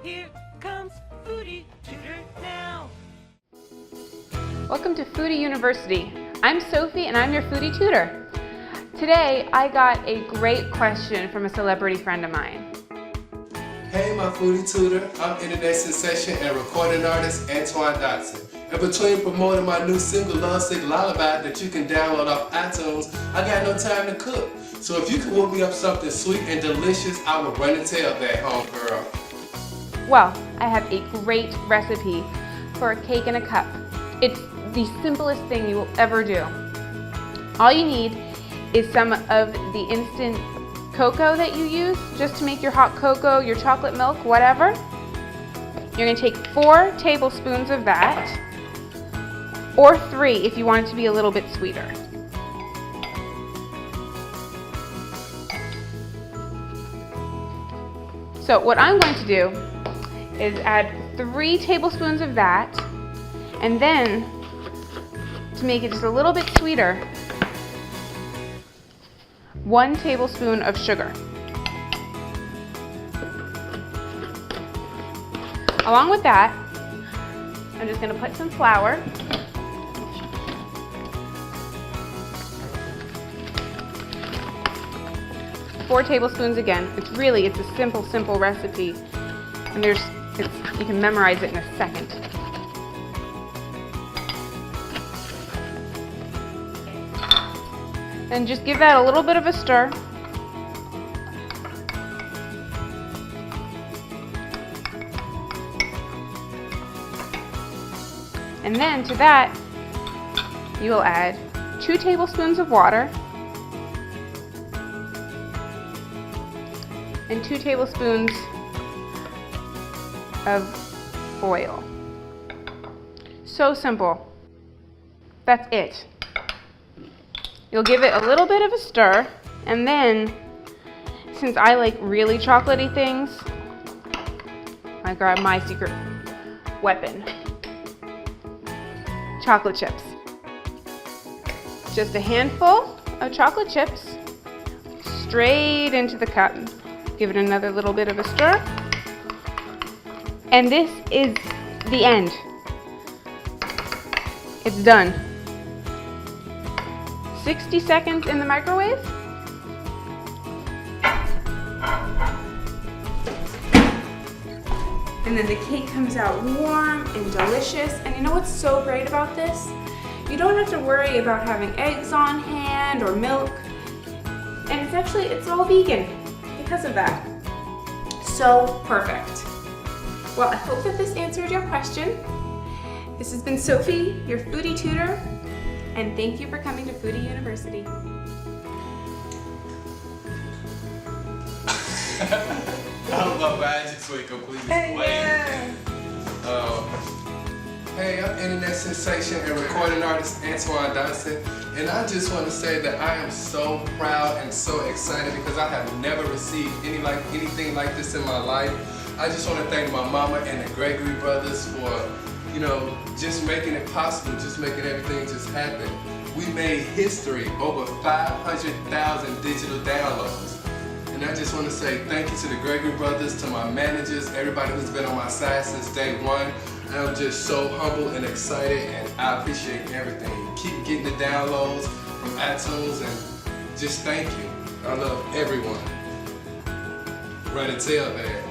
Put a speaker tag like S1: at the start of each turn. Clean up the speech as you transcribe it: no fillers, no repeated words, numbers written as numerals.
S1: Here comes Foodie Tutor now.
S2: Welcome to Foodie University. I'm Sophie and I'm your Foodie Tutor. Today I got a great question from a celebrity friend of mine.
S3: Hey my Foodie Tutor, I'm internet sensation and recording artist Antoine Dodson. And between promoting my new single Love Sick Lullaby that you can download off iTunes, I got no time to cook. So if you can whip me up something sweet and delicious, I will run and tell that homegirl.
S2: Well, I have a great recipe for a cake in a cup. It's the simplest thing you will ever do. All you need is some of the instant cocoa that you use just to make your hot cocoa, your chocolate milk, whatever. You're going to take 4 tablespoons of that, or 3 if you want it to be a little bit sweeter. So what I'm going to do is add 3 tablespoons of that, and then to make it just a little bit sweeter, 1 tablespoon of sugar. Along with that, I'm just going to put some flour, four tablespoons again. It's a simple recipe, and you can memorize it in a second. And just give that a little bit of a stir. And then to that, you will add 2 tablespoons of water and 2 tablespoons of oil. So simple. That's it. You'll give it a little bit of a stir, and then, since I like really chocolatey things, I grab my secret weapon. Chocolate chips. Just a handful of chocolate chips straight into the cup. Give it another little bit of a stir. And this is the end. It's done. 60 seconds in the microwave. And then the cake comes out warm and delicious. And you know what's so great about this? You don't have to worry about having eggs on hand or milk. And it's all vegan because of that. So perfect. Well, I hope that this answered your question. This has been Sophie, your Foodie Tutor, and thank you for coming to Foodie University.
S3: I don't know why I just went completely blank. Hey, I'm internet sensation and recording artist Antoine Dodson, and I just want to say that I am so proud and so excited because I have never received anything like this in my life. I just want to thank my mama and the Gregory brothers for, just making it possible, just making everything just happen. We made history, over 500,000 digital downloads. And I just want to say thank you to the Gregory brothers, to my managers, everybody who's been on my side since day one. I'm just so humble and excited, and I appreciate everything. Keep getting the downloads from iTunes, and just thank you. I love everyone. Run and tell that.